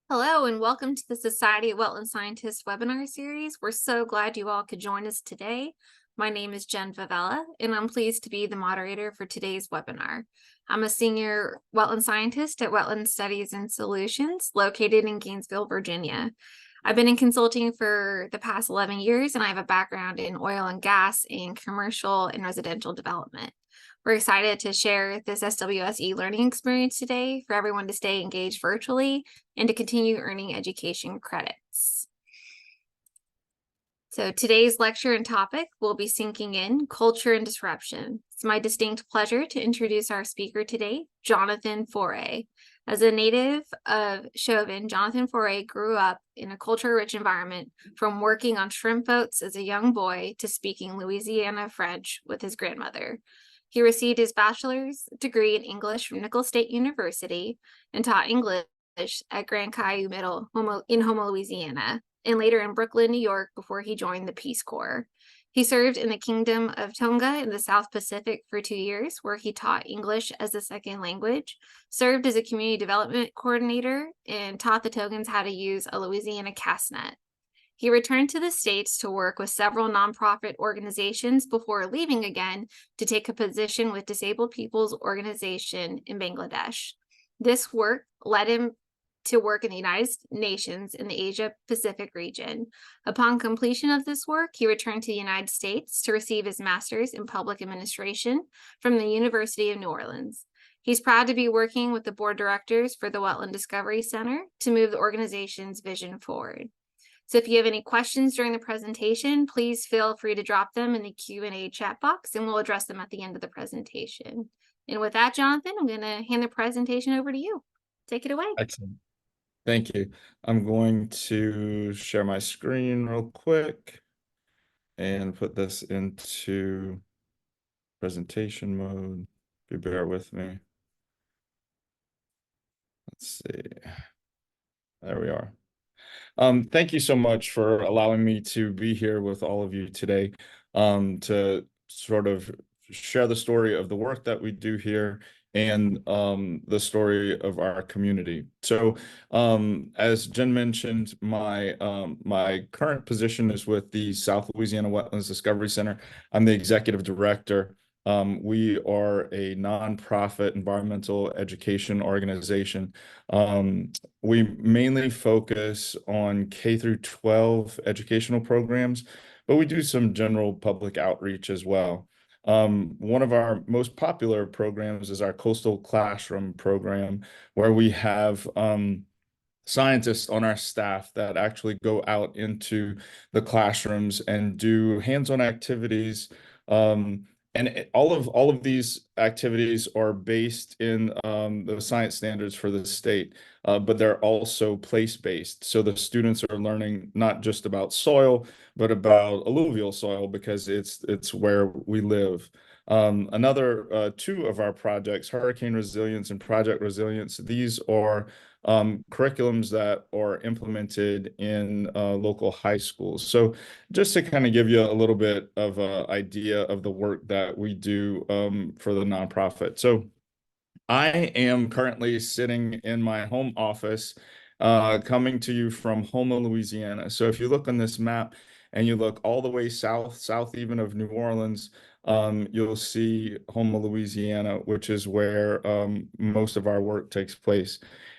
Hello and welcome to the Society of Wetland Scientists webinar series. We're so glad you all could join us today. My name is Jen Favela and I'm pleased to be the moderator for today's webinar. I'm a senior wetland scientist at Wetland Studies and Solutions located in Gainesville, Virginia. I've been in consulting for the past 11 years and I have a background in oil and gas and commercial and residential development. We're excited to share this SWSE learning experience today for everyone to stay engaged virtually and to continue earning education credits. So today's lecture and topic will be sinking in culture and disruption. It's my distinct pleasure to introduce our speaker today, Jonathan Foret. As a native of Chauvin, Jonathan Foret grew up in a culture-rich environment, from working on shrimp boats as a young boy to speaking Louisiana French with his grandmother. He received his bachelor's degree in English from Nicholls State University and taught English at Grand Caillou Middle in Houma, Louisiana, and later in Brooklyn, New York, before he joined the Peace Corps. He served in the Kingdom of Tonga in the South Pacific for 2 years, where he taught English as a second language, served as a community development coordinator, and taught the Tongans how to use a Louisiana cast net. He returned to the States to work with several nonprofit organizations before leaving again to take a position with Disabled People's Organization in Bangladesh. This work led him to work in the United Nations in the Asia Pacific region. Upon completion of this work, he returned to the United States to receive his master's in public administration from the University of New Orleans. He's proud to be working with the board directors for the Wetland Discovery Center to move the organization's vision forward. So if you have any questions during the presentation, please feel free to drop them in the Q&A chat box and we'll address them at the end of the presentation. And with that, Jonathan, I'm going to hand the presentation over to you. Take it away. Excellent. Thank you. I'm going to share my screen real quick and put this into presentation mode. If you bear with me. Let's see. There we are. Thank you so much for allowing me to be here with all of you today to sort of share the story of the work that we do here and the story of our community. So as Jen mentioned, my current position is with the South Louisiana Wetlands Discovery Center. I'm the executive director. We are a nonprofit environmental education organization. We mainly focus on K through 12 educational programs, but we do some general public outreach as well. One of our most popular programs is our Coastal Classroom program, where we have scientists on our staff that actually go out into the classrooms and do hands-on activities. All of these activities are based in the science standards for the state, but they're also place-based. So the students are learning not just about soil, but about alluvial soil because it's where we live. Another two of our projects, Hurricane Resilience and Project Resilience, these are curriculums that are implemented in local high schools. So just to kind of give you a little bit of an idea of the work that we do for the nonprofit. So I am currently sitting in my home office, coming to you from Houma, Louisiana. So if you look on this map and you look all the way south even of New Orleans, you'll see Houma, Louisiana, which is where most of our work takes place.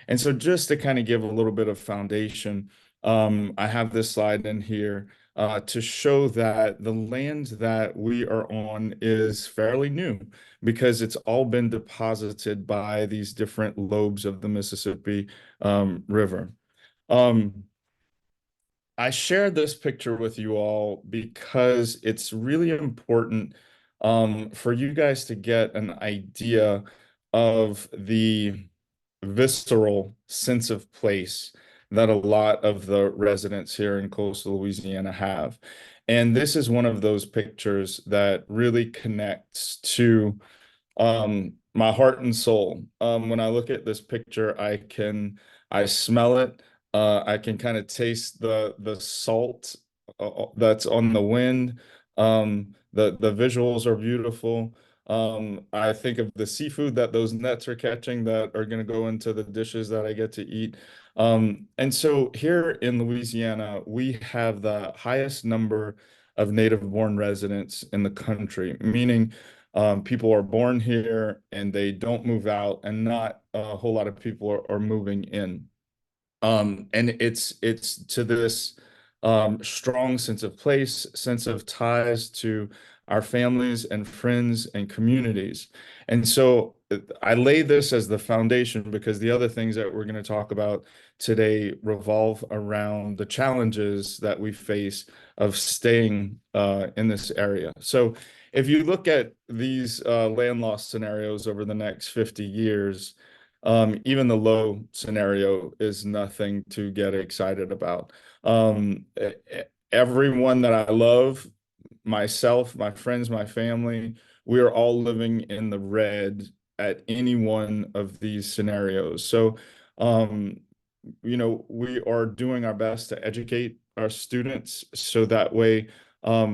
And so just to kind of give a little bit of foundation, I have this slide in here to show that the land that we are on is fairly new because it's all been deposited by these different lobes of the Mississippi River. I shared this picture with you all because it's really important for you guys to get an idea of the visceral sense of place that a lot of the residents here in coastal Louisiana have. And this is one of those pictures that really connects to my heart and soul. When I look at this picture, I smell it. I can kind of taste the salt that's on the wind. The visuals are beautiful. I think of the seafood that those nets are catching that are going to go into the dishes that I get to eat. And so here in Louisiana, we have the highest number of native-born residents in the country, meaning people are born here and they don't move out, and not a whole lot of people are moving in. And it's to this strong sense of place, sense of ties to our families and friends and communities. And so I lay this as the foundation because the other things that we're going to talk about today revolve around the challenges that we face of staying in this area. So if you look at these land loss scenarios over the next 50 years, even the low scenario is nothing to get excited about. Everyone that I love, myself, my friends, my family, we are all living in the red at any one of these scenarios. So, um, we are doing our best to educate our students so that way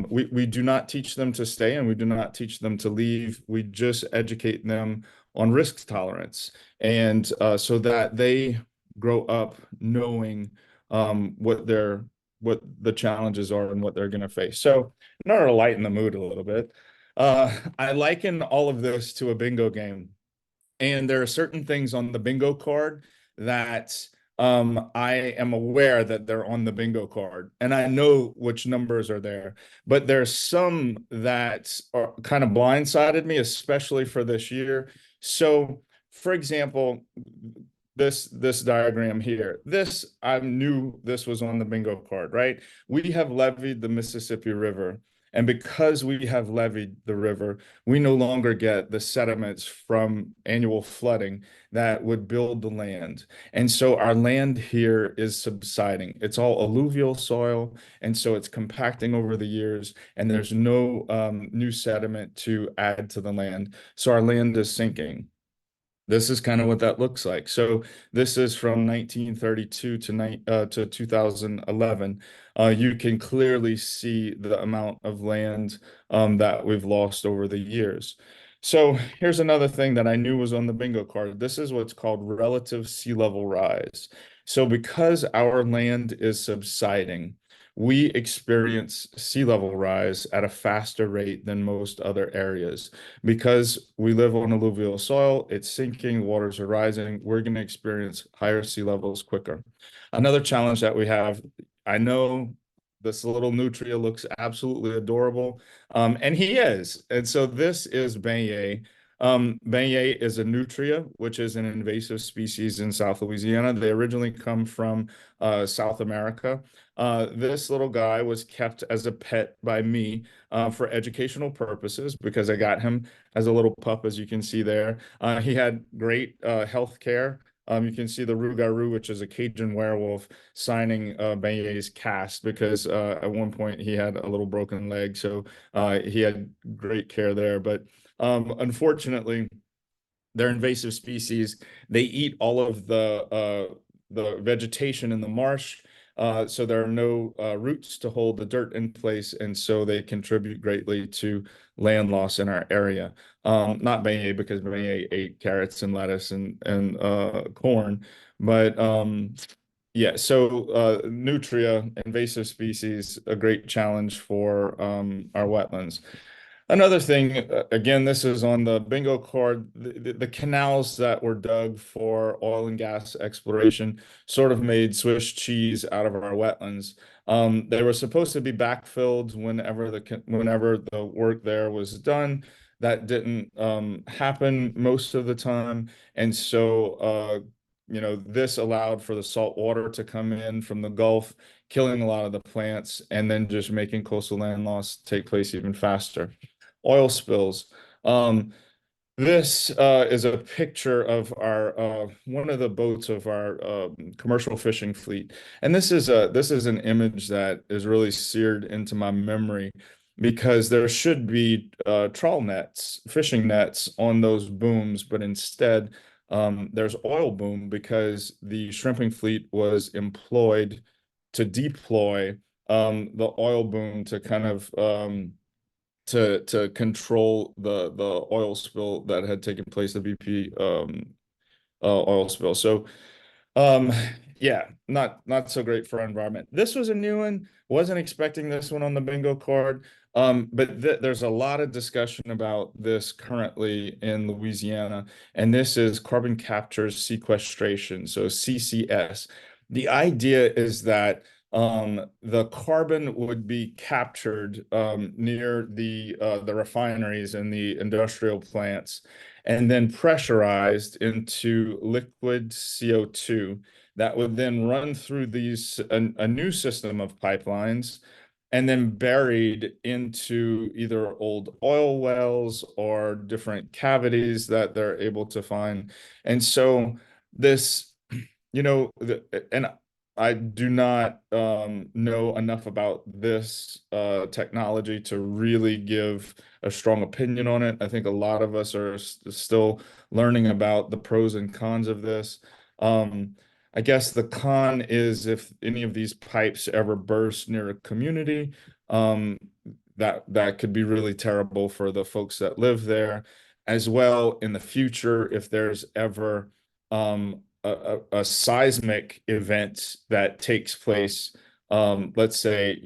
we do not teach them to stay and we do not teach them to leave. We just educate them on risk tolerance, and so that they grow up knowing what the challenges are and what they're going to face. So in order to lighten the mood a little bit, I liken all of this to a bingo game. And there are certain things on the bingo card that I am aware that they're on the bingo card, and I know which numbers are there. But there's some that are kind of blindsided me, especially for this year. So, for example, this diagram here, this I knew this was on the bingo card, right? We have levied the Mississippi River. And because we have levied the river, we no longer get the sediments from annual flooding that would build the land. And so our land here is subsiding. It's all alluvial soil. And so it's compacting over the years, and there's no new sediment to add to the land. So our land is sinking. This is kind of what that looks like. So this is from 1932 to 2011. You can clearly see the amount of land that we've lost over the years. So here's another thing that I knew was on the bingo card. This is what's called relative sea level rise. So because our land is subsiding, we experience sea level rise at a faster rate than most other areas. Because we live on alluvial soil, it's sinking, waters are rising, we're going to experience higher sea levels quicker. Another challenge that we have, I know this little nutria looks absolutely adorable, and he is. And so this is beignet. Beignet is a nutria, which is an invasive species in South Louisiana. They originally come from South America. This little guy was kept as a pet by me for educational purposes because I got him as a little pup, as you can see there. He had great health care. You can see the rougarou, which is a Cajun werewolf, signing Beignet's cast because at one point he had a little broken leg. So he had great care there. But unfortunately, they're invasive species. They eat all of the vegetation in the marsh. So there are no roots to hold the dirt in place, and so they contribute greatly to land loss in our area. Not beignet, because beignet ate carrots and lettuce and corn, but yeah. So nutria, invasive species, a great challenge for our wetlands. Another thing, again, this is on the bingo card, the canals that were dug for oil and gas exploration sort of made Swiss cheese out of our wetlands. They were supposed to be backfilled whenever the work there was done. That didn't happen most of the time. And so, this allowed for the salt water to come in from the Gulf, killing a lot of the plants, and then just making coastal land loss take place even faster. Oil spills. This is a picture of our one of the boats of our commercial fishing fleet, and this is an image that is really seared into my memory because there should be trawl nets, fishing nets on those booms, but instead there's oil boom because the shrimping fleet was employed to deploy the oil boom to kind of to control the oil spill that had taken place, the BP oil spill. So yeah, not so great for our environment. This was a new one. Wasn't expecting this one on the bingo card. But there's a lot of discussion about this currently in Louisiana, and this is carbon capture sequestration, so CCS. The idea is that the carbon would be captured near the refineries and the industrial plants, and then pressurized into liquid CO2 that would then run through a new system of pipelines and then buried into either old oil wells or different cavities that they're able to find. And so this, and I do not know enough about this technology to really give a strong opinion on it. I think a lot of us are still learning about the pros and cons of this. I guess the con is if any of these pipes ever burst near a community, that could be really terrible for the folks that live there. As well, in the future, if there's ever a seismic event that takes place, let's say,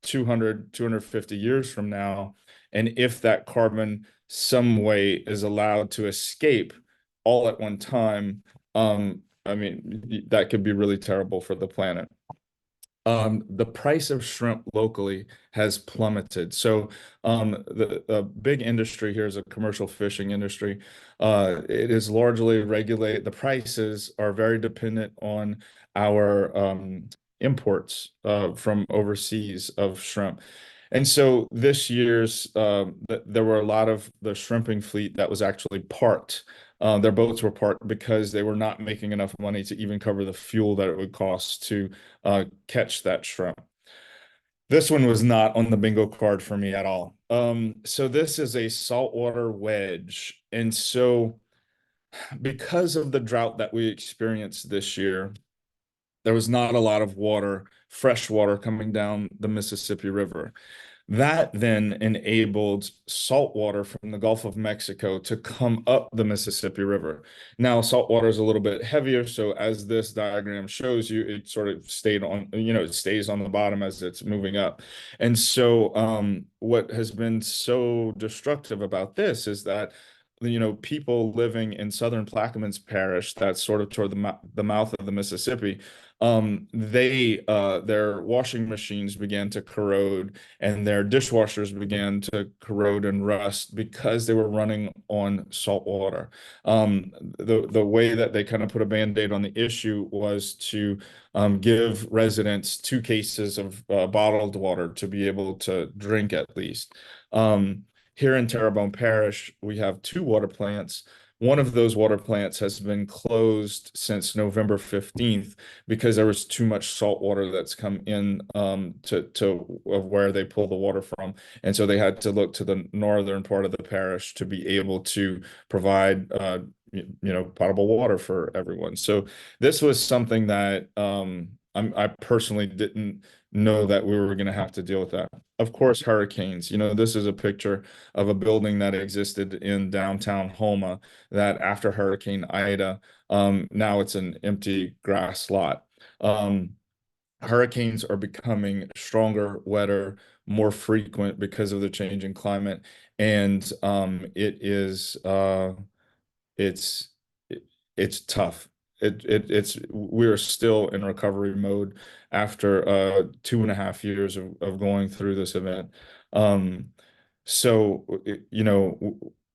250 years from now, and if that carbon some way is allowed to escape all at one time, I mean, that could be really terrible for the planet. The price of shrimp locally has plummeted. So the big industry here is a commercial fishing industry. It is largely regulated. The prices are very dependent on our imports from overseas of shrimp. And so this year's, there were a lot of the shrimping fleet that was actually parked. Their boats were parked because they were not making enough money to even cover the fuel that it would cost to catch that shrimp. This one was not on the bingo card for me at all. So this is a saltwater wedge. And so because of the drought that we experienced this year, there was not a lot of water, fresh water coming down the Mississippi River. That then enabled salt water from the Gulf of Mexico to come up the Mississippi River. Now, salt water is a little bit heavier, so as this diagram shows you, it sort of stayed on, it stays on the bottom as it's moving up. And so what has been so destructive about this is that people living in southern Plaquemines Parish, that's sort of toward the mouth of the Mississippi, their washing machines began to corrode and their dishwashers began to corrode and rust because they were running on salt water. The way that they kind of put a Band-Aid on the issue was to give residents 2 cases of bottled water to be able to drink at least. Here in Terrebonne Parish, we have 2 water plants. One of those water plants has been closed since November 15th because there was too much salt water that's come in to of where they pull the water from. And so they had to look to the northern part of the parish to be able to provide potable water for everyone. So this was something that I personally didn't know that we were going to have to deal with that. Of course, hurricanes. This is a picture of a building that existed in downtown Houma that after Hurricane Ida, now it's an empty grass lot. Hurricanes are becoming stronger, wetter, more frequent because of the changing climate, and it's it's tough. We're still in recovery mode after 2.5 years of going through this event. So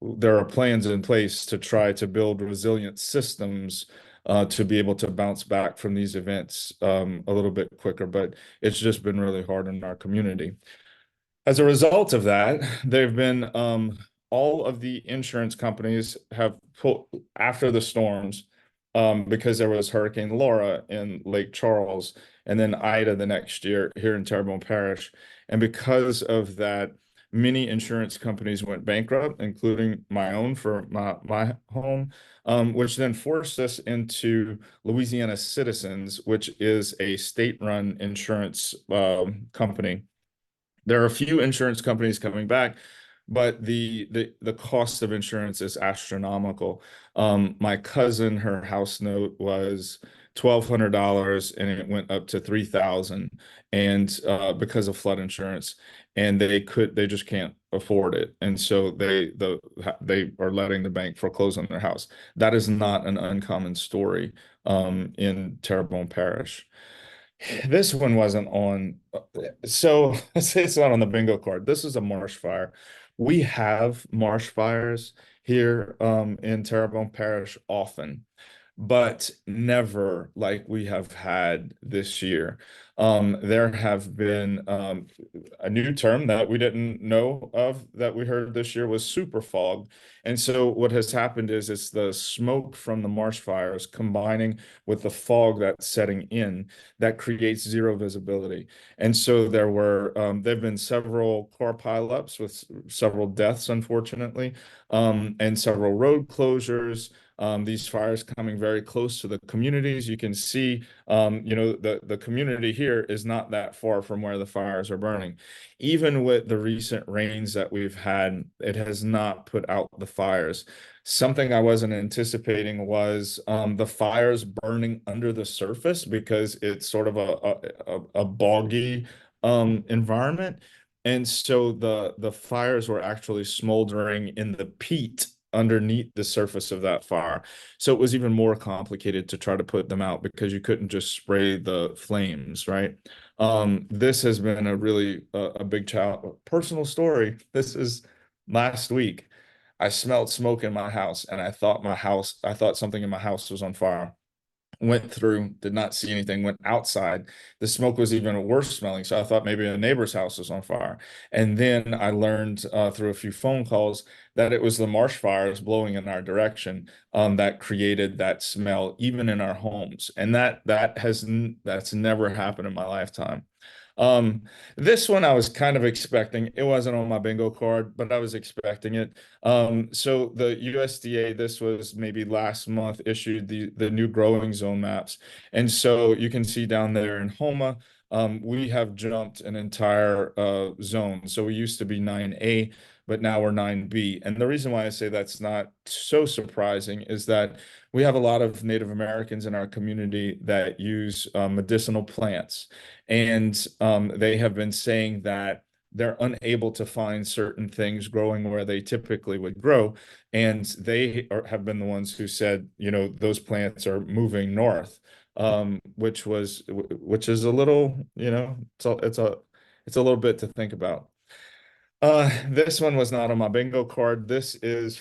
there are plans in place to try to build resilient systems to be able to bounce back from these events a little bit quicker, but it's just been really hard in our community. As a result of that, they've been all of the insurance companies have pulled after the storms because there was Hurricane Laura in Lake Charles and then Ida the next year here in Terrebonne Parish. And because of that, many insurance companies went bankrupt, including my own for my home, which then forced us into Louisiana Citizens, which is a state-run insurance company There are a few insurance companies coming back, but the cost of insurance is astronomical. My cousin, her house note was $1,200 and it went up to 3,000, and because of flood insurance, and they just can't afford it. And so they are letting the bank foreclose on their house. That is not an uncommon story in Terrebonne Parish. This one wasn't on, so it's not on the bingo card. This is a marsh fire. We have marsh fires here in Terrebonne Parish often, but never like we have had this year. There have been a new term that we didn't know of that we heard this year was super fog. And so what has happened is it's the smoke from the marsh fires combining with the fog that's setting in that creates zero visibility. And so there've been several car pileups with several deaths, unfortunately, and several road closures. These fires coming very close to the communities. You can see, the community here is not that far from where the fires are burning. Even with the recent rains that we've had, it has not put out the fires. Something I wasn't anticipating was the fires burning under the surface because it's sort of a boggy environment. And so the fires were actually smoldering in the peat underneath the surface of that fire. So it was even more complicated to try to put them out because you couldn't just spray the flames, right? This has been a really a big personal story. This is last week. I smelled smoke in my house and I thought something in my house was on fire. Went through, did not see anything, went outside. The smoke was even worse smelling. So I thought maybe a neighbor's house was on fire. And then I learned through a few phone calls that it was the marsh fires blowing in our direction that created that smell, even in our homes. And that's never happened in my lifetime. Um, this one I was kind of expecting. It wasn't on my bingo card, but I was expecting it. So the USDA, this was maybe last month, issued the new growing zone maps. And so you can see down there in Homa, we have jumped an entire zone. So we used to be 9A, but now we're 9B. And the reason why I say that's not so surprising is that we have a lot of Native Americans in our community that use medicinal plants. And they have been saying that they're unable to find certain things growing where they typically would grow. And have been the ones who said, those plants are moving north, which is a little, it's a little bit to think about. This one was not on my bingo card. This is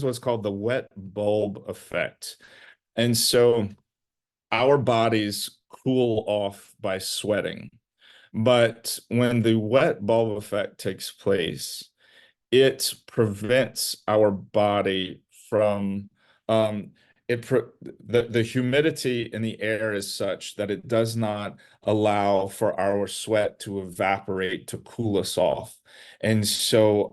what's called the wet bulb effect. And so our bodies cool off by sweating. But when the wet bulb effect takes place, it prevents our body from um the humidity in the air is such that it does not allow for our sweat to evaporate to cool us off. And so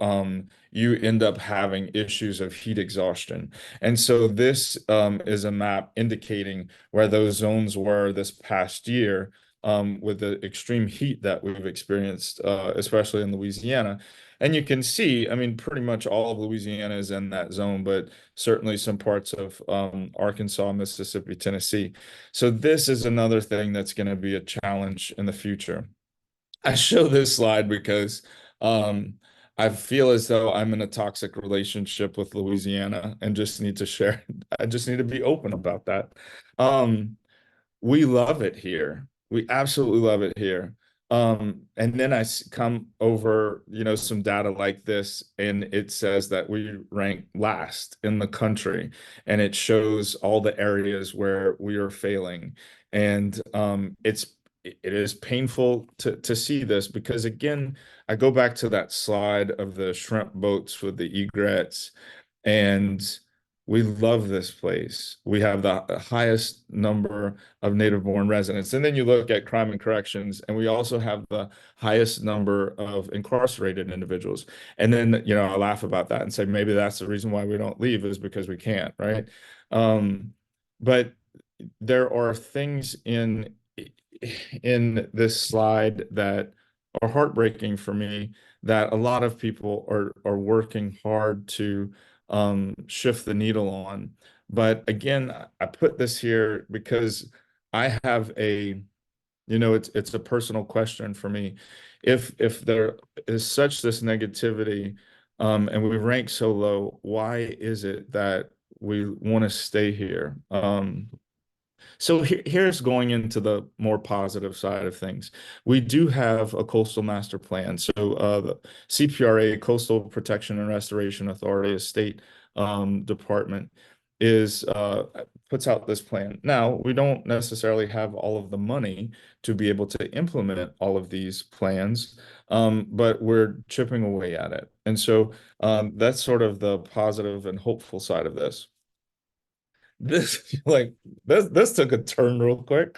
you end up having issues of heat exhaustion. And so this is a map indicating where those zones were this past year with the extreme heat that we've experienced, especially in Louisiana. And you can see, I mean, pretty much all of Louisiana is in that zone, but certainly some parts of Arkansas, Mississippi, Tennessee. So this is another thing that's going to be a challenge in the future. I show this slide because um, I feel as though I'm in a toxic relationship with Louisiana and just need to share. I just need to be open about that. We love it here. We absolutely love it here. And then come over, some data like this, and it says that we rank last in the country, and it shows all the areas where we are failing. And it is painful to see this because again, I go back to that slide of the shrimp boats with the egrets, and we love this place. We have the highest number of native-born residents. And then you look at crime and corrections, and we also have the highest number of incarcerated individuals. And then, I laugh about that and say maybe that's the reason why we don't leave is because we can't, right? But there are things in this slide that are heartbreaking for me that a lot of people are working hard to shift the needle on. But again, I put this here because I have a, it's a personal question for me. If there is such this negativity, and we rank so low, why is it that we want to stay here? So here's going into the more positive side of things. We do have a coastal master plan. So the CPRA, Coastal Protection and Restoration Authority, a state department, is puts out this plan. Now, we don't necessarily have all of the money to be able to implement all of these plans, but we're chipping away at it. And so that's sort of the positive and hopeful side of this. This like this took a turn real quick.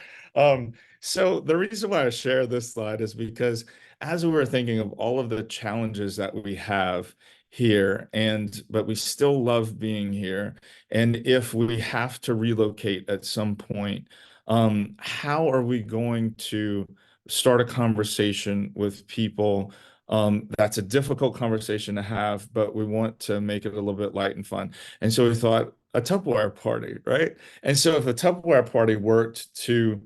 So the reason why I share this slide is because as we were thinking of all of the challenges that we have here, but we still love being here, and if we have to relocate at some point, how are we going to start a conversation with people? That's a difficult conversation to have, but we want to make it a little bit light and fun. And so we thought a Tupperware party, right? And so if a Tupperware party worked to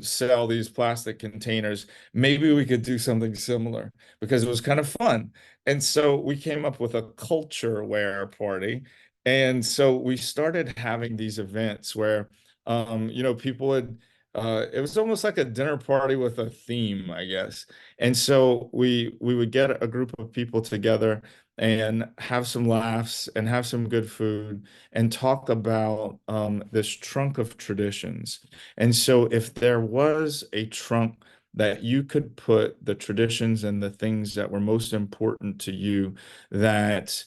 sell these plastic containers, maybe we could do something similar because it was kind of fun. And so we came up with a culture-ware party. And so we started having these events where, people would, it was almost like a dinner party with a theme, I guess. And so we would get a group of people together and have some laughs and have some good food and talk about this trunk of traditions. And so if there was a trunk that you could put the traditions and the things that were most important to you, that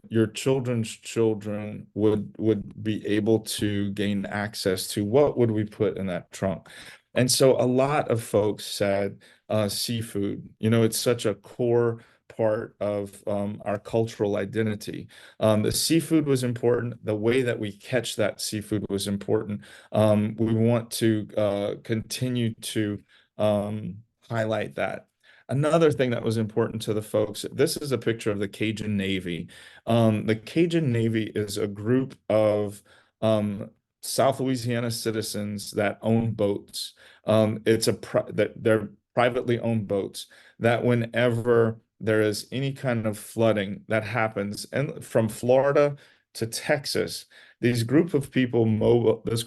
your children's children would be able to gain access to, what would we put in that trunk? And so a lot of folks said seafood. It's such a core part of our cultural identity. The seafood was important. The way that we catch that seafood was important. We want to continue to highlight that. Another thing that was important to the folks, this is a picture of the Cajun Navy. The Cajun Navy is a group of South Louisiana citizens that own boats. That they're privately owned boats that whenever there is any kind of flooding that happens, and from Florida to Texas, this group of people mobilize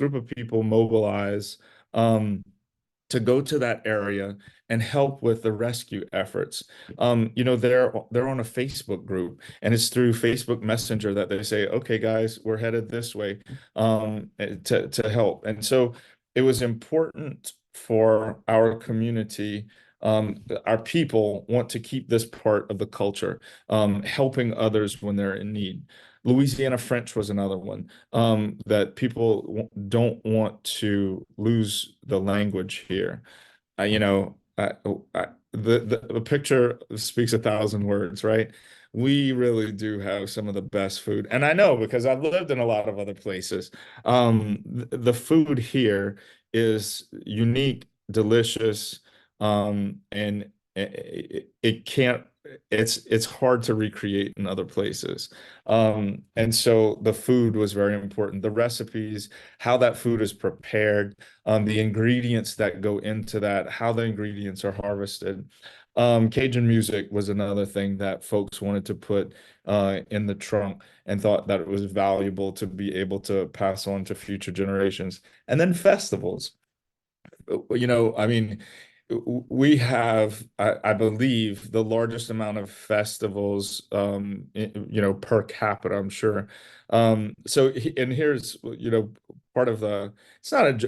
to go to that area and help with the rescue efforts. They're on a Facebook group, and it's through Facebook Messenger that they say, "Okay, guys, we're headed this way to help." And so it was important for our community. Our people want to keep this part of the culture, helping others when they're in need. Louisiana French was another one, that people don't want to lose the language here. You know, the picture speaks 1,000 words, right? We really do have some of the best food, and I know because I've lived in a lot of other places. The food here is unique, delicious, and it can't. It's hard to recreate in other places. And so the food was very important. The recipes, how that food is prepared, the ingredients that go into that, how the ingredients are harvested. Cajun music was another thing that folks wanted to put in the trunk and thought that it was valuable to be able to pass on to future generations. And then festivals. I mean, we have, I believe, the largest amount of festivals, per capita, I'm sure. And here's, part of it's not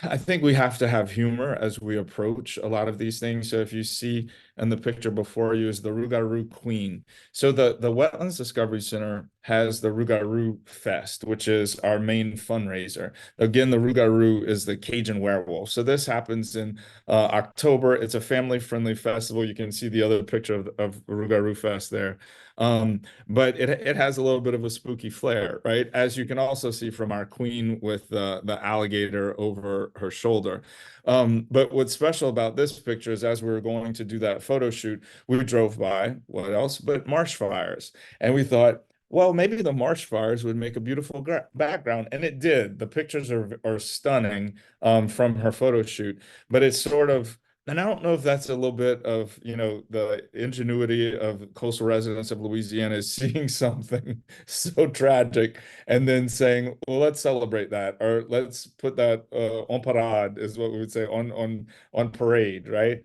I think we have to have humor as we approach a lot of these things. So if you see and the picture before you is the Rougarou Queen. So the Wetlands Discovery Center has the Rougarou Fest, which is our main fundraiser. Again, the Rougarou is the Cajun werewolf. So this happens in October. It's a family-friendly festival. You can see the other picture of Rougarou Fest there. But it has a little bit of a spooky flair, right? As you can also see from our queen with the alligator over her shoulder. But what's special about this picture is as we were going to do that photo shoot, we drove by, what else but marsh fires. And we thought, well, maybe the marsh fires would make a beautiful background. And it did. The pictures are stunning from her photo shoot, but it's sort of, and I don't know if that's a little bit of, the ingenuity of coastal residents of Louisiana is seeing something so tragic and then saying, well, let's celebrate that, or let's put that en parade is what we would say, on parade, right?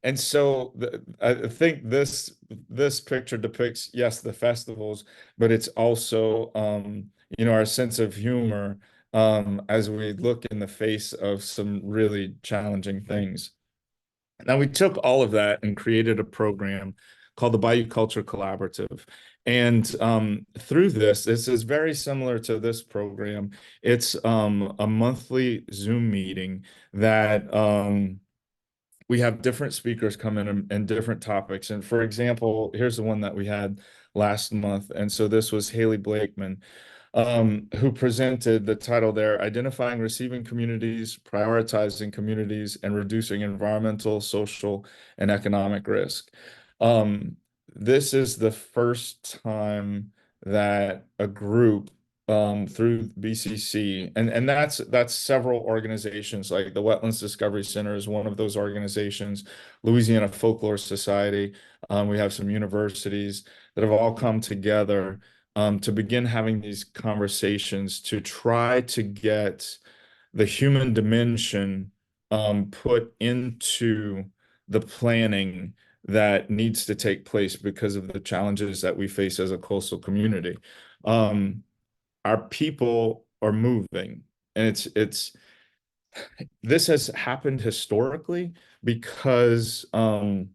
And so I think this picture depicts, yes, the festivals, but it's also our sense of humor as we look in the face of some really challenging things. Now, we took all of that and created a program called the Bayou Culture Collaborative. And through this is very similar to this program. It's a monthly Zoom meeting that we have different speakers come in and different topics. And for example, here's the one that we had last month. And so this was Haley Blakeman, who presented the title there, Identifying Receiving Communities, Prioritizing Communities, and Reducing Environmental, Social, and Economic Risk. This is the first time that a group through BCC, and that's several organizations, like the Wetlands Discovery Center is one of those organizations, Louisiana Folklore Society. We have some universities that have all come together to begin having these conversations to try to get the human dimension put into the planning that needs to take place because of the challenges that we face as a coastal community. Our people are moving, and it's this has happened historically because we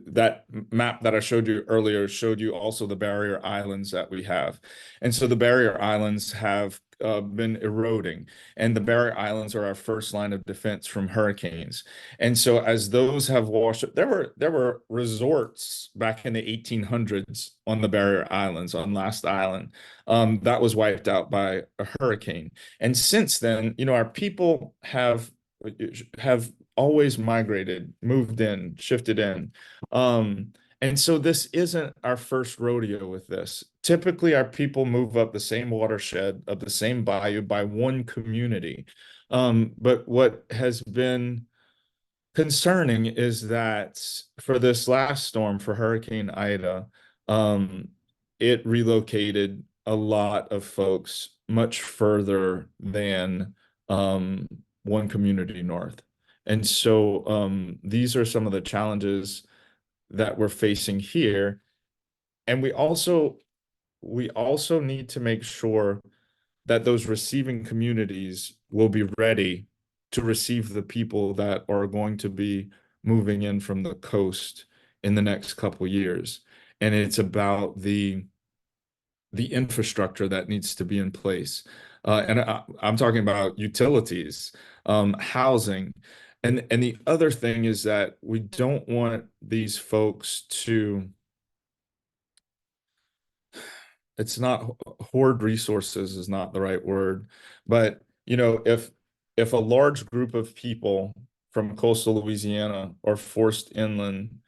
that map that I showed you earlier showed you also the barrier islands that we have. And so the barrier islands have been eroding, and the barrier islands are our first line of defense from hurricanes. And so as those have washed, there were resorts back in the 1800s on the barrier islands, on Last Island, that was wiped out by a hurricane. And since then, our people have always migrated, moved in, shifted in. And so this isn't our first rodeo with this. Typically, our people move up the same watershed of the same bayou by one community. But what has been concerning is that for this last storm, for Hurricane Ida, it relocated a lot of folks much further than one community north. And so these are some of the challenges that we're facing here. And we also need to make sure that those receiving communities will be ready to receive the people that are going to be moving in from the coast in the next couple years. And it's about the infrastructure that needs to be in place. And I'm talking about utilities, housing. And the other thing is that we don't want these folks to, it's not, hoard resources is not the right word, but if a large group of people from coastal Louisiana are forced inland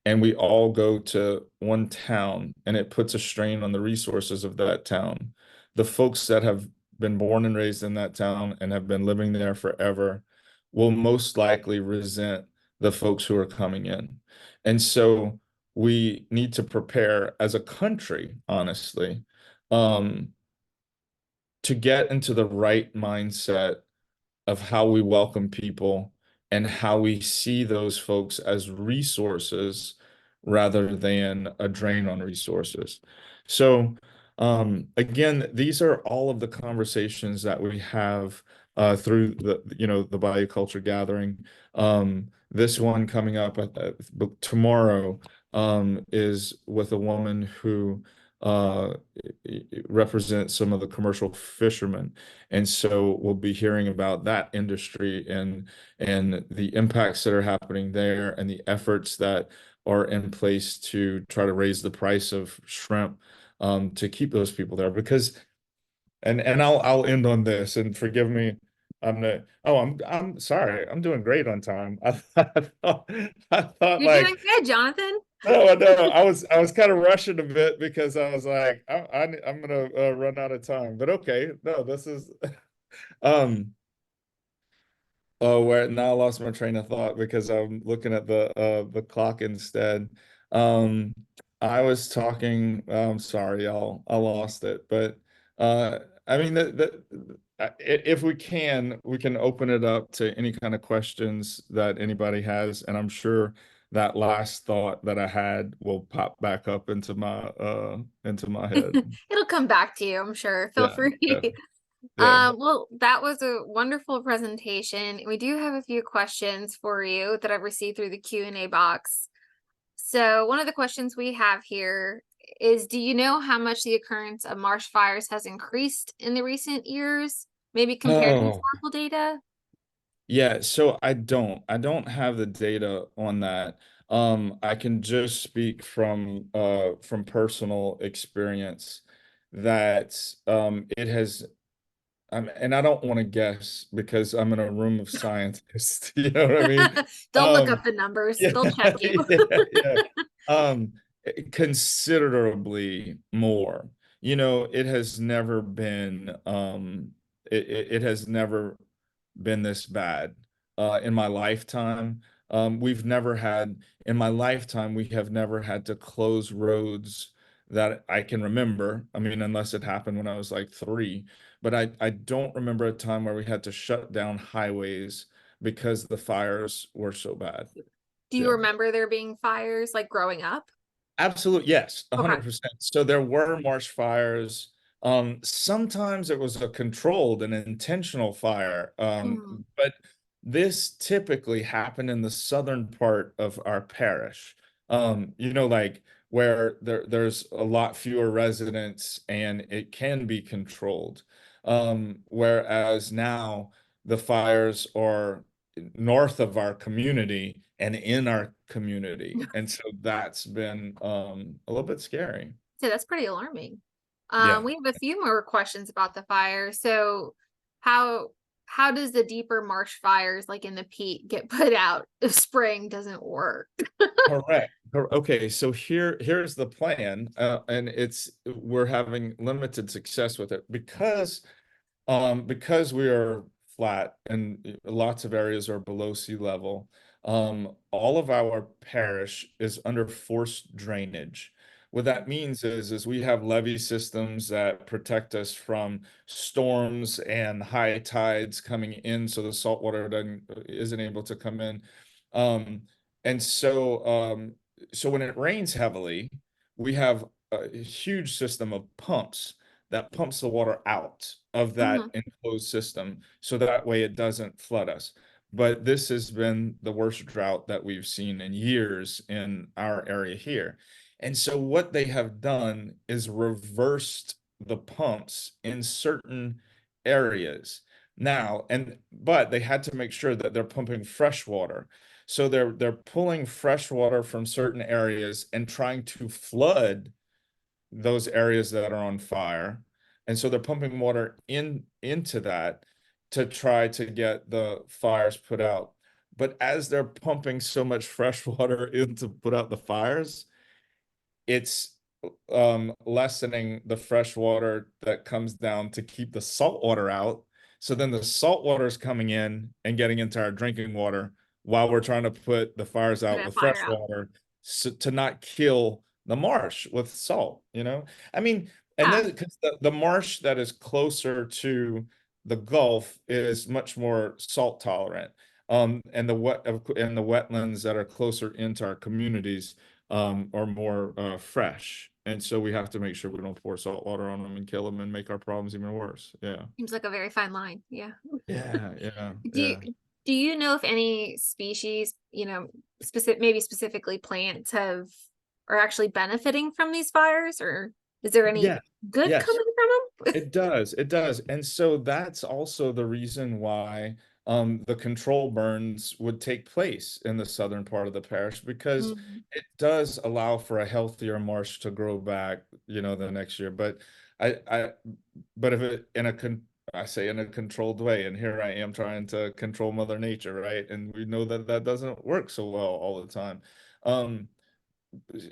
and we all go to one town and it puts a strain on the resources of that town, the folks that have been born and raised in that town and have been living there forever will most likely resent the folks who are coming in. And so we need to prepare as a country, honestly, um, to get into the right mindset of how we welcome people and how we see those folks as resources rather than a drain on resources. So again, these are all of the conversations that we have through the bioculture gathering. This one coming up tomorrow is with a woman who uh, represents some of the commercial fishermen, and so we'll be hearing about that industry and the impacts that are happening there and the efforts that are in place to try to raise the price of shrimp to keep those people there because and I'll end on this and forgive me. I'm not, oh, I'm sorry. I'm doing great on time. I thought You're doing like good, Jonathan. no, I was kind of rushing a bit because I was like I'm gonna run out of time. But okay, no, this is um oh, where now I lost my train of thought because I'm looking at the clock instead. Um, I was talking. I'm sorry, y'all. I lost it. But I mean, if we can open it up to any kind of questions that anybody has, and I'm sure that last thought that I had will pop back up into my head. It'll come back to you, I'm sure. Feel Yeah, yeah, free. yeah. Well, that was a wonderful presentation. We do have a few questions for you that I've received through the Q&A box. So one of the questions we have here is, do you know how much the occurrence of marsh fires has increased in the recent years, maybe compared to Oh. historical data? Yeah, so I don't have the data on that. I can just speak from personal experience that it has and I don't want to guess because I'm in a room of scientists, you know what I mean? Don't look up Um the numbers. yeah, They'll check you. yeah. Um, Considerably more. You know, it has never been it has never been this bad in my lifetime. We've never had in my lifetime we have never had to close roads that I can remember. I mean, unless it happened when I was like 3, but I don't remember a time where we had to shut down highways because the fires were so bad. Do you Yeah. remember there being fires like growing up? Absolutely, yes, Okay. 100%. So there were marsh fires. Sometimes it was a controlled and intentional fire, Mm. but this typically happened in the southern part of our parish. Like where there's a lot fewer residents and it can be controlled. Whereas now the fires are north of our community and in our community. And so that's been a little bit scary. So that's pretty alarming. Yeah. We have a few more questions about the fire. So how how does the deeper marsh fires like in the peat get put out if spraying doesn't work? Correct. Okay, so here's the plan, and we're having limited success with it because we are flat and lots of areas are below sea level. All of our parish is under forced drainage. What that means is we have levee systems that protect us from storms and high tides coming in, so the salt water isn't able to come in. Um, and so when it rains heavily, we have a huge system of pumps that pumps the water out of that Mhm. enclosed system so that way it doesn't flood us. But this has been the worst drought that we've seen in years in our area here. And so what they have done is reversed the pumps in certain areas. Now, but they had to make sure that they're pumping fresh water. So they're pulling fresh water from certain areas and trying to flood those areas that are on fire. And so they're pumping water into that to try to get the fires put out. But as they're pumping so much fresh water in to put out the fires, it's lessening the fresh water that comes down to keep the salt water out. So then the salt water is coming in and getting into our drinking water while we're trying to put the fires Put out a with fire fresh out. water to not kill the marsh with salt, you know? I mean, and Yeah. then because the marsh that is closer to the Gulf is much more salt tolerant. And the wetlands that are closer into our communities are more fresh. And so we have to make sure we don't pour salt water on them and kill them and make our problems even worse. Yeah. Seems like a very fine line. Yeah. Yeah, yeah, Do you yeah. Do you know if any species, maybe specifically plants are actually benefiting from these fires, or is there any Yeah. good Yes. coming from them? It does. It does. And so that's also the reason why the control burns would take place in the southern part of the parish, because Mm, it does allow for a healthier marsh to grow back, the next year. But I but if it in a con I say in a controlled way, and here I am trying to control Mother Nature, right? And we know that that doesn't work so well all the time. Um,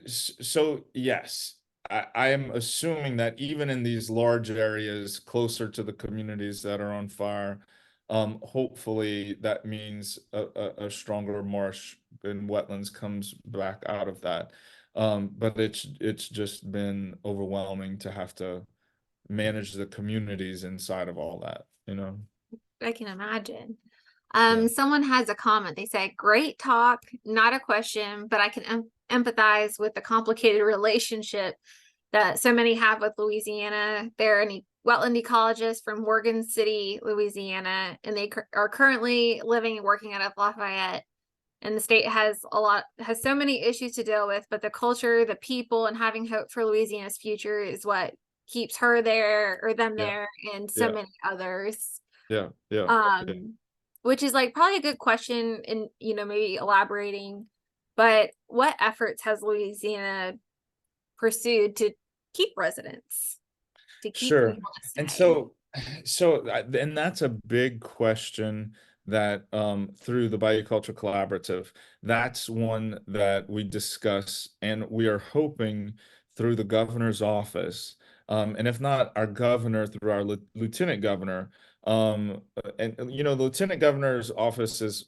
so yes, I am assuming that even in these large areas closer to the communities that are on fire, hopefully that means a stronger marsh and wetlands comes back out of that. But it's just been overwhelming to have to manage the communities inside of all that. I can imagine. Yeah, Someone has a comment. They say, "Great talk, not a question, but I can empathize with the complicated relationship that so many have with Louisiana. They're an wetland ecologist from Morgan City, Louisiana, and they are currently living and working out of Lafayette. And the state has so many issues to deal with, but the culture, the people, and having hope for Louisiana's future is what keeps her there or them yeah, there, and so yeah, many others." yeah, yeah, yeah. Um, which is like probably a good question, and maybe elaborating, but what efforts has Louisiana pursued to keep residents, to keep them Sure. want to And stay? and that's a big question that through the Bioculture Collaborative, that's one that we discuss, and we are hoping through the governor's office, and if not our governor, through our lieutenant governor, and the lieutenant governor's office is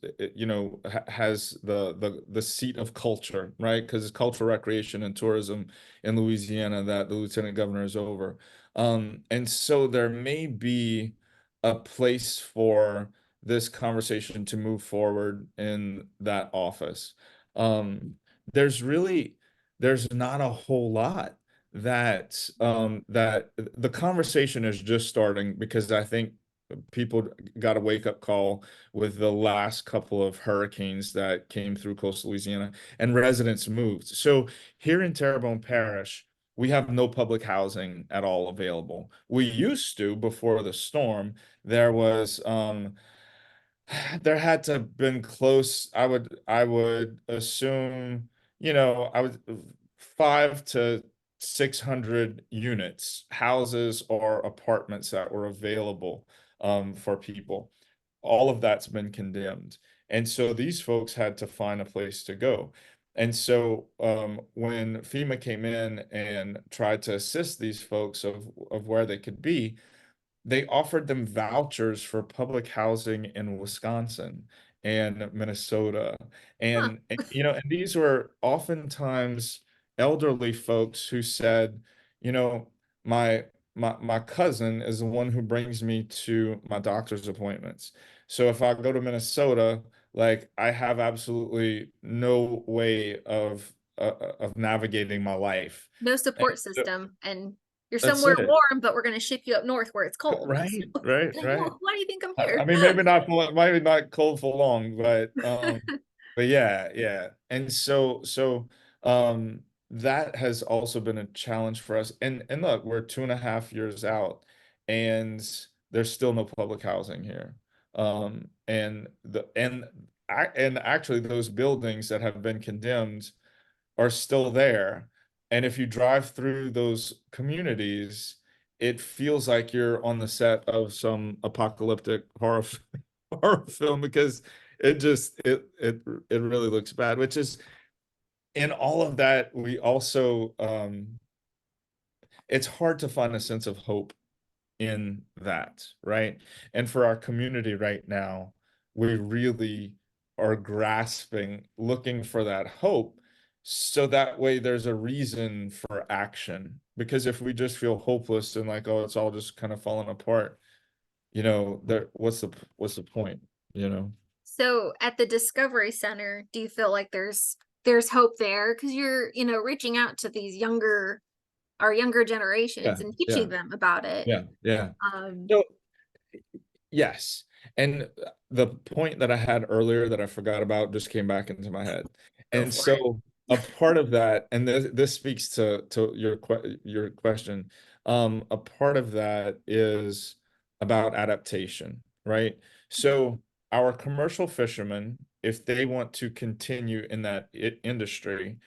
has the seat of culture, right? Because it's cultural recreation and tourism in Louisiana that the lieutenant governor is over. And so there may be a place for this conversation to move forward in that office. Um, there's really there's not a whole lot that the conversation is just starting, because I think people got a wake-up call with the last couple of hurricanes that came through coastal Louisiana, and residents moved. So here in Terrebonne Parish, we have no public housing at all available. We used to before the storm. There was there had to have been close. I would assume, I would 5 to 600 units, houses or apartments that were available for people. All of that's been condemned. And so these folks had to find a place to go. And so when FEMA came in and tried to assist these folks of where they could be, they offered them vouchers for public housing in Wisconsin and Minnesota. Huh. And these were oftentimes elderly folks who said, you know, my my cousin is the one who brings me to my doctor's appointments. So if I go to Minnesota, like I have absolutely no way of navigating my life. No And support so system, and you're that's somewhere it. warm, but we're going to ship you up north where it's cold. Right, right, Like, right. well, why do you think I'm I here? mean, maybe not cold for long, but yeah, yeah. And so that has also been a challenge for us. And look, we're 2.5 years out, and there's still no public housing here. And actually those buildings that have been condemned are still there. And if you drive through those communities, it feels like you're on the set of some apocalyptic horror film, because it just it really looks bad, which is in all of that we also it's hard to find a sense of hope in that, right? And for our community right now, we really are grasping, looking for that hope. So that way there's a reason for action. Because if we just feel hopeless and like, oh, it's all just kind of falling apart, what's the point, you know? So at the Discovery Center, do you feel like there's hope there? Because you're, reaching out to these our younger generations Yeah, and yeah, teaching them about it. yeah, yeah. Um, So yes. And the point that I had earlier that I forgot about just came back into my head. Go And for it. so a part of that, and this speaks to your question, a part of that is about adaptation, right? So our commercial fishermen, if they want to continue in that industry,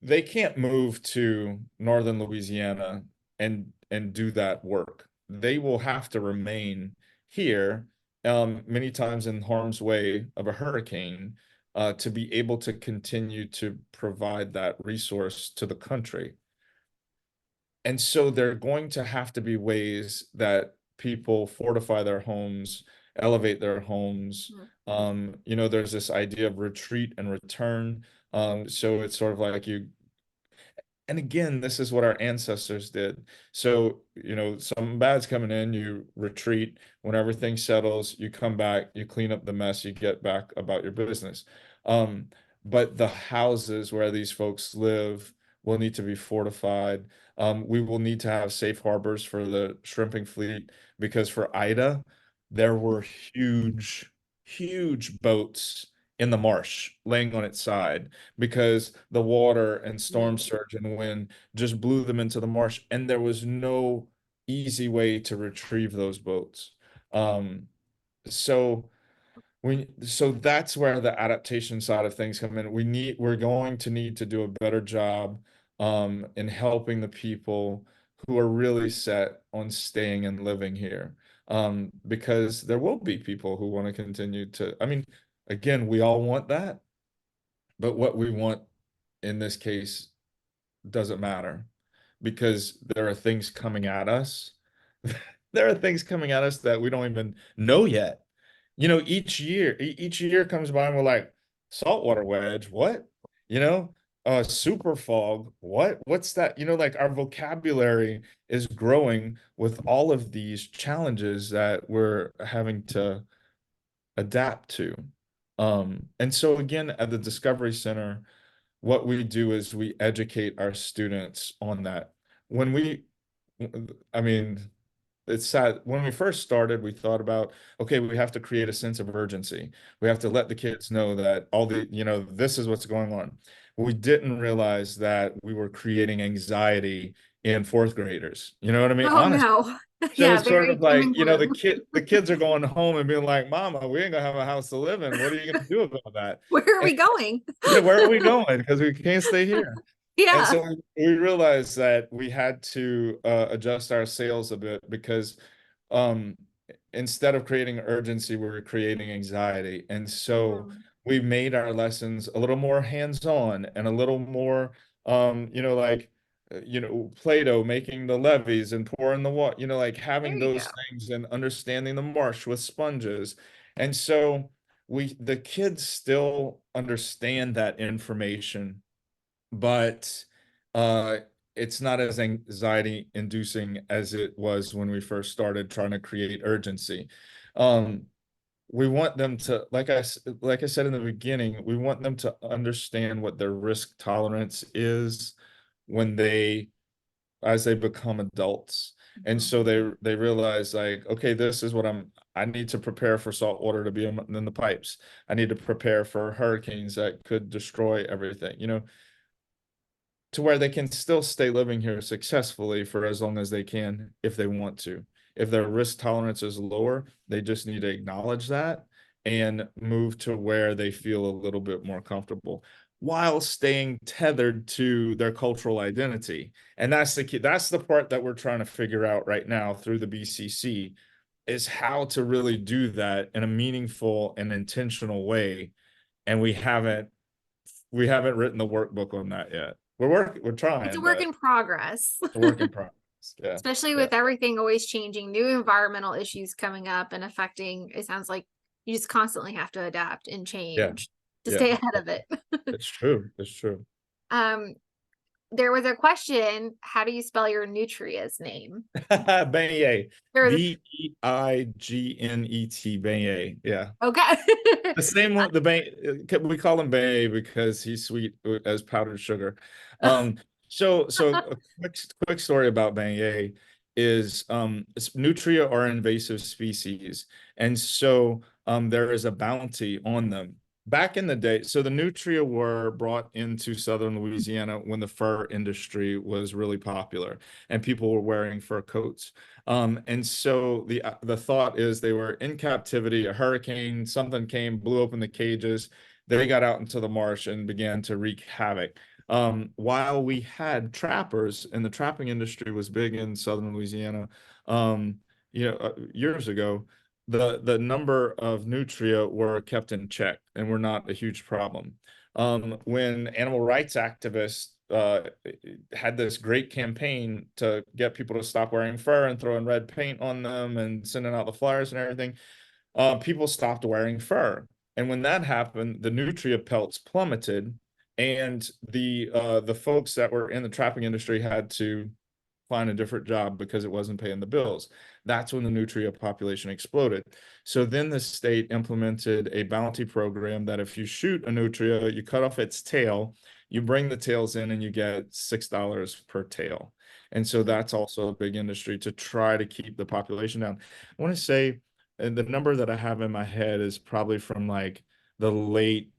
they can't move to northern Louisiana and do that work. They will have to remain here, many times in harm's way of a hurricane, to be able to continue to provide that resource to the country. And so there are going to have to be ways that people fortify their homes, elevate their homes. Mm. There's this idea of retreat and return. So it's sort of like you and again, this is what our ancestors did. So, something bad's coming in, you retreat. When everything settles, you come back, you clean up the mess, you get back about your business. Um, but the houses where these folks live will need to be fortified. We will need to have safe harbors for the shrimping fleet because for Ida, there were huge, huge boats in the marsh laying on its side because the water and storm Mm. surge and wind just blew them into the marsh, and there was no easy way to retrieve those boats. Um, so so that's where the adaptation side of things come in. We're going to need to do a better job in helping the people who are really set on staying and living here. Because there will be people who want to continue to, I mean, again, we all want that, but what we want in this case doesn't matter because there are things coming at us. There are things coming at us that we don't even know yet. Each year comes by and we're like, saltwater wedge, what? You know, super fog, what? What's that? Like our vocabulary is growing with all of these challenges that we're having to adapt to. And so again, at the Discovery Center, what we do is we educate our students on that. When we, I mean, it's sad. When we first started, we thought about, okay, we have to create a sense of urgency. We have to let the kids know that this is what's going on. We didn't realize that we were creating anxiety in fourth graders. You know what I mean? Oh Honestly. no. So Yeah, it's sort very of doom like, and gloom. the kids are going home and being like, Mama, we ain't gonna have a house to live in. What are you gonna do about that? Where are And we going? yeah, where are we going? Because we can't stay here. And Yeah. so we realized that we had to adjust our sails a bit because um, instead of creating urgency, we were creating anxiety. And so Mm. we made our lessons a little more hands-on and a little more, like, Play-Doh, making the levees and pouring the water, like There having you go. those things and understanding the marsh with sponges. And so the kids still understand that information, but uh it's not as anxiety inducing as it was when we first started trying to create urgency. Um we want them to, like I said in the beginning, we want them to understand what their risk tolerance is when as they become adults. And Mhm. so they realize like, okay, this is what I need to prepare for salt water to be in the pipes. I need to prepare for hurricanes that could destroy everything, to where they can still stay living here successfully for as long as they can if they want to. If their risk tolerance is lower, they just need to acknowledge that and move to where they feel a little bit more comfortable while staying tethered to their cultural identity. And that's the key. That's the part that we're trying to figure out right now through the BCC is how to really do that in a meaningful and intentional way. And we haven't written the workbook on that yet. We're It's a trying, work but in progress. it's a work in progress. Yeah. Especially Yeah. with everything always changing, new environmental issues coming up and affecting, it sounds like you just constantly have to adapt and Yeah. change to Yeah. stay ahead of it. It's true. It's true. Um, there was a question, how do you spell your nutria's name? Beignet. There was Bignet. Beignet. Yeah. okay. The same one, we call him Beignet because he's sweet as powdered sugar. Um, so a quick story about Beignet. is nutria are invasive species, and so there is a bounty on them. Back in the day, so the nutria were brought into southern Louisiana when the fur industry was really popular and people were wearing fur coats. And so the thought is they were in captivity, a hurricane, something came, blew open the cages, they got out into the marsh and began to wreak havoc. While we had trappers and the trapping industry was big in southern Louisiana, years ago, the number of nutria were kept in check and were not a huge problem. When animal rights activists had this great campaign to get people to stop wearing fur and throwing red paint on them and sending out the flyers and everything, people stopped wearing fur. And when that happened, the nutria pelts plummeted, and the folks that were in the trapping industry had to find a different job because it wasn't paying the bills. That's when the nutria population exploded. So then the state implemented a bounty program that if you shoot a nutria, you cut off its tail, you bring the tails in and you get $6 per tail. And so that's also a big industry to try to keep the population down. I want to say, and the number that I have in my head is probably from like the late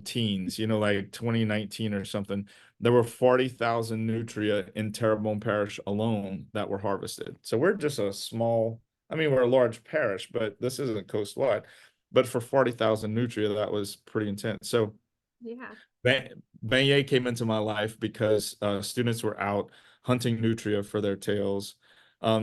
teens, like 2019 or something. There were 40,000 nutria in Terrebonne Parish alone that were harvested. So we're just a small, I mean, we're a large parish, but this isn't coastwide. But for 40,000 nutria, that was pretty intense. So Yeah. Beignet came into my life because students were out hunting nutria for their tails,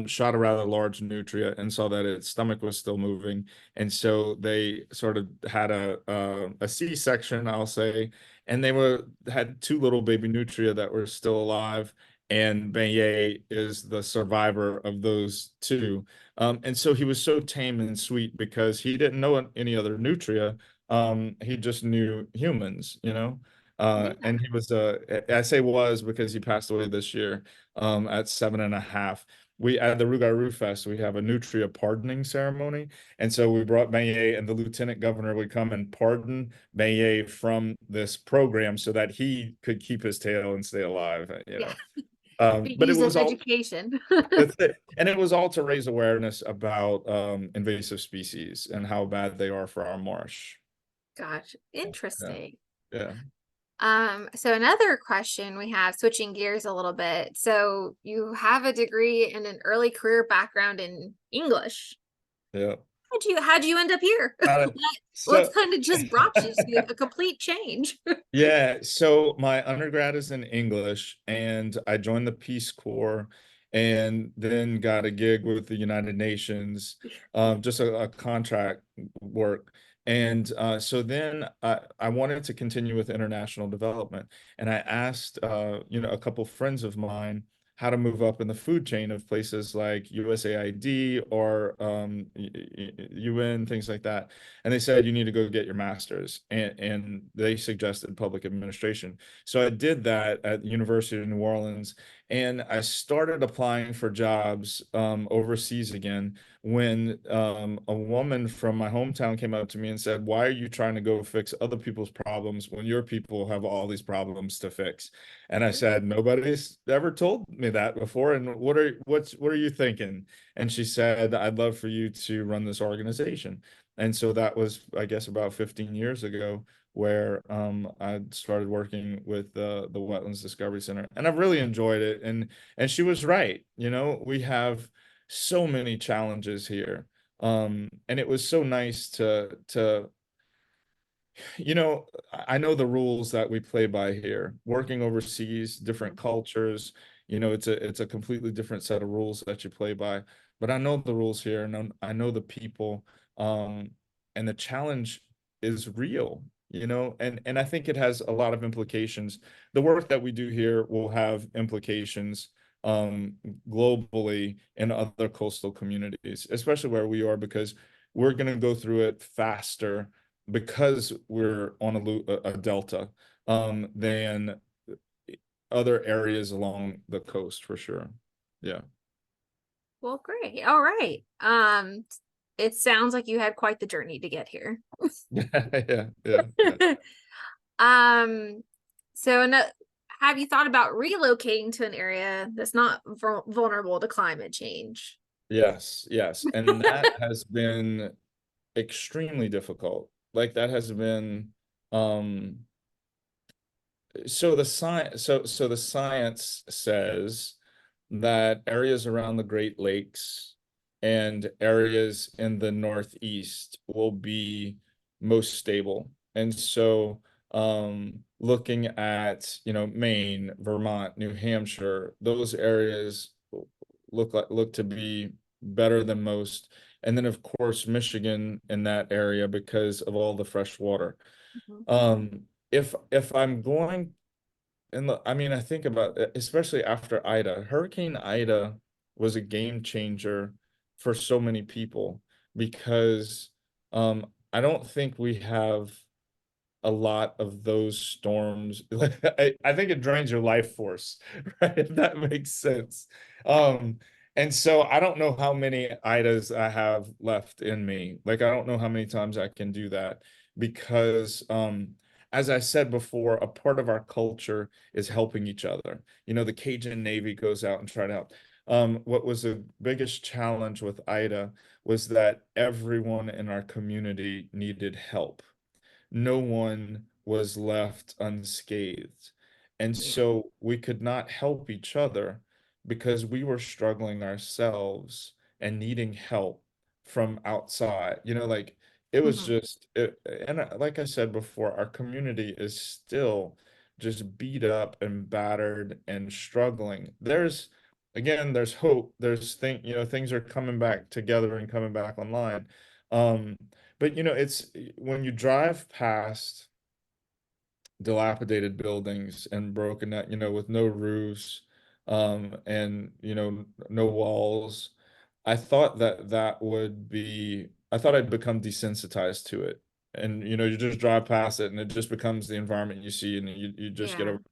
shot a rather large nutria and saw that its stomach was still moving, and so they sort of had a C-section, I'll say, and they had two little baby nutria that were still alive, and Beignet is the survivor of those two. And so he was so tame and sweet because he didn't know any other nutria. He just knew humans. Yeah. And he was I say was because he passed away this year at 7.5. We at the Rougarou Fest, we have a nutria pardoning ceremony. And so we brought Beignet, and the lieutenant governor would come and pardon Beignet from this program so that he could keep his tail and stay alive, Yeah. But it Use was as all education. that's it. And it was all to raise awareness about invasive species and how bad they are for our marsh. Gosh, Yeah. interesting. Yeah. So another question we have, switching gears a little bit. So you have a degree and an early career background in English. Yeah. How'd you end up here? What's So kind of just brought you to a complete change? yeah, so my undergrad is in English, and I joined the Peace Corps and then got a gig with the United Nations, just a contract work. And so then I wanted to continue with international development. And I asked, a couple friends of mine how to move up in the food chain of places like USAID or UN, things like that. And they said, you need to go get your master's. And they suggested public administration. So I did that at the University of New Orleans. And I started applying for jobs overseas again when a woman from my hometown came up to me and said, why are you trying to go fix other people's problems when your people have all these problems to fix? And I said, nobody's ever told me that before. And what are you thinking? And she said, I'd love for you to run this organization. And so that was, I guess, about 15 years ago, where I started working with the Wetlands Discovery Center, and I've really enjoyed it. And she was right. We have so many challenges here, and it was so nice to I know the rules that we play by here. Working overseas, different cultures, it's a completely different set of rules that you play by. But I know the rules here, and I know the people, and the challenge is real, and I think it has a lot of implications. The work that we do here will have implications um globally in other coastal communities, especially where we are, because we're going to go through it faster because we're on a delta than other areas along the coast, for sure. Yeah. Well, great. All right. It sounds like you had quite the journey to get here. Yeah, yeah, yeah. Um, so no, have you thought about relocating to an area that's not vulnerable to climate change? Yes, yes. And that has been extremely difficult. Like that has been um so the science says that areas around the Great Lakes and areas in the Northeast will be most stable. And so looking at, Maine, Vermont, New Hampshire, those areas look to be better than most. And then of course Michigan in that area because of all the fresh water. Mhm. If I'm going and look, I mean, I think about it, especially after Ida. Hurricane Ida was a game changer for so many people because I don't think we have a lot of those storms. I think it drains your life force, right? If that makes sense. Um, and so I don't know how many Idas I have left in me. Like I don't know how many times I can do that because as I said before, a part of our culture is helping each other. The Cajun Navy goes out and try to help. What was the biggest challenge with Ida was that everyone in our community needed help. No one was left unscathed. And Yeah. so we could not help each other because we were struggling ourselves and needing help from outside. Like it was Mhm. just, and like I said before, our community is still just beat up and battered and struggling. There's hope. Things are coming back together and coming back online. Um, but it's when you drive past dilapidated buildings and broken that, with no roofs, and no walls. I thought I'd become desensitized to it. And you just drive past it and it just becomes the environment you see and you just get Yeah. over.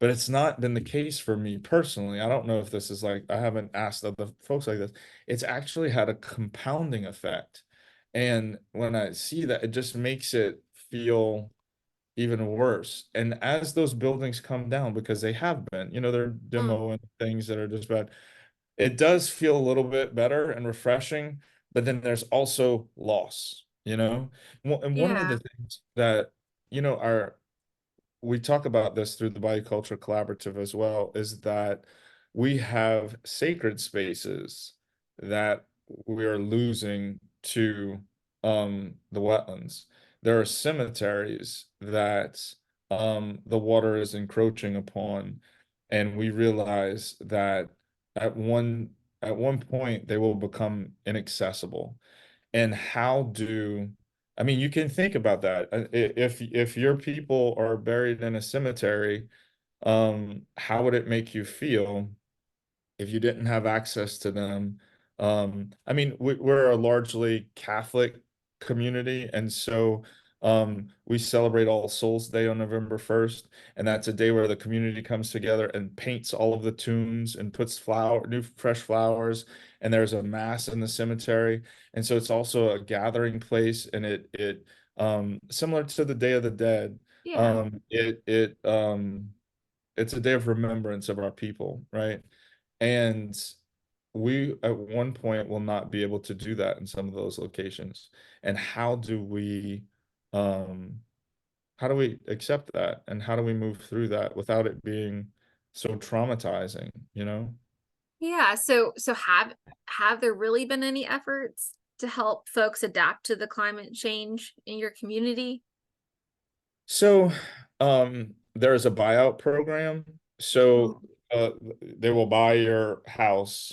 But it's not been the case for me personally. I don't know if this is like, I haven't asked other folks like this. It's actually had a compounding effect. And when I see that, it just makes it feel even worse. And as those buildings come down, because they have been, they're Mm. demo and things that are just bad, it does feel a little bit better and refreshing. But then there's also loss. And one of the Yeah. things that, our we talk about this through the Bioculture Collaborative as well, is that we have sacred spaces that we are losing to the wetlands. There are cemeteries that the water is encroaching upon, and we realize that at one at one point they will become inaccessible. And how do I mean, you can think about that. If your people are buried in a cemetery, how would it make you feel if you didn't have access to them? I mean, we're a largely Catholic community, and so we celebrate All Souls Day on November 1st, and that's a day where the community comes together and paints all of the tombs and puts new fresh flowers, and there's a mass in the cemetery, and so it's also a gathering place, and it similar to the Day of the Dead, Yeah. it's a day of remembrance of our people, right? And we at one point will not be able to do that in some of those locations. And um how do we accept that? And how do we move through that without it being so traumatizing? Yeah. So have there really been any efforts to help folks adapt to the climate change in your community? So, there is a buyout program. So, Mhm. they will buy your house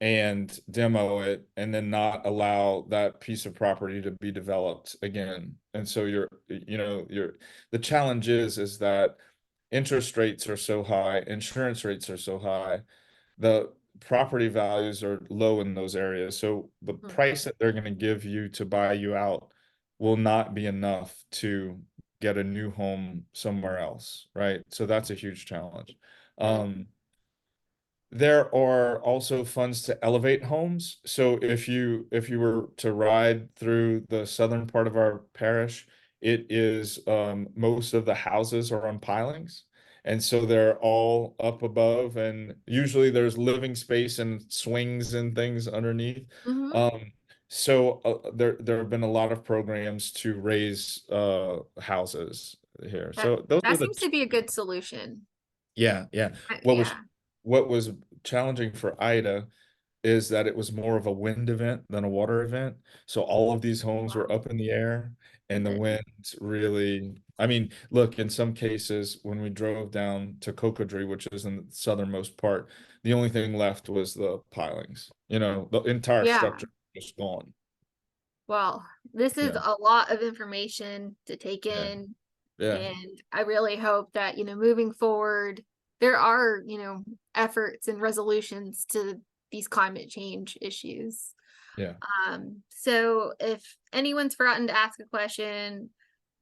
and demo it and then not allow that piece of property to be developed again. And so the challenge is that interest rates are so high, insurance rates are so high, the property values are low in those areas. So the Mm. price that they're going to give you to buy you out will not be enough to get a new home somewhere else, right? So that's a huge challenge. Right. Um, there are also funds to elevate homes. So if you were to ride through the southern part of our parish, it is most of the houses are on pilings. And so they're all up above, and usually there's living space and swings and things underneath. Mhm. So there have been a lot of programs to raise houses here. That So those are that the seems to be a good solution. yeah. What was Yeah. what was challenging for Ida is that it was more of a wind event than a water event. So all of these homes were Wow. up in the air, and the wind really, I mean, look, in some cases, when we drove down to Cocodrie, which is in the southernmost part, the only thing left was the pilings. The entire Yeah. structure was gone. Well, this is Yeah, a lot of information to take yeah, in, yeah, and I really hope that, moving forward, there are, efforts and resolutions to these climate change issues. yeah. So if anyone's forgotten to ask a question,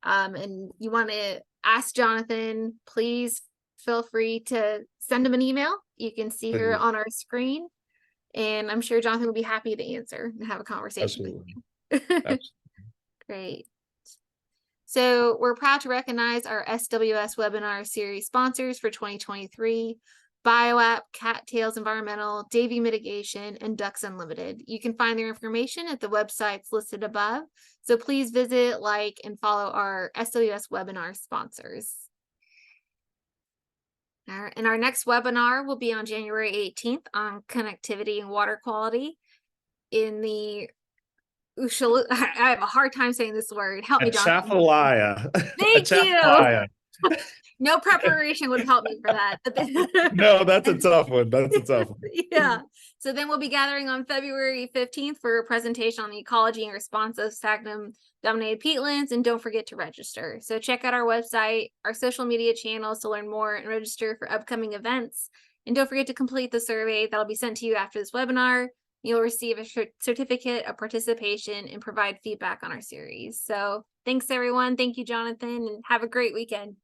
and you want to ask Jonathan, please feel free to send him an email. You can see her Please. on our screen, and I'm sure Jonathan will be happy to answer and have a conversation with Absolutely. you. Absolutely. Great. So we're proud to recognize our SWS webinar series sponsors for 2023, BioApp, Cattails Environmental, Davey Mitigation, and Ducks Unlimited. You can find their information at the websites listed above. So please visit, like, and follow our SWS webinar sponsors. And our next webinar will be on January 18th on connectivity and water quality in the I have a hard time saying this word. Help me, Jonathan. Atchafalaya. Thank you. Atchafalaya. No preparation would help me for that. No, that's a tough one. That's a tough one. Yeah. So then we'll be gathering on February 15th for a presentation on the ecology and response of sphagnum dominated peatlands. And don't forget to register. So check out our website, our social media channels to learn more and register for upcoming events. And don't forget to complete the survey that'll be sent to you after this webinar. You'll receive a certificate of participation and provide feedback on our series. So thanks, everyone. Thank you, Jonathan, and have a great weekend.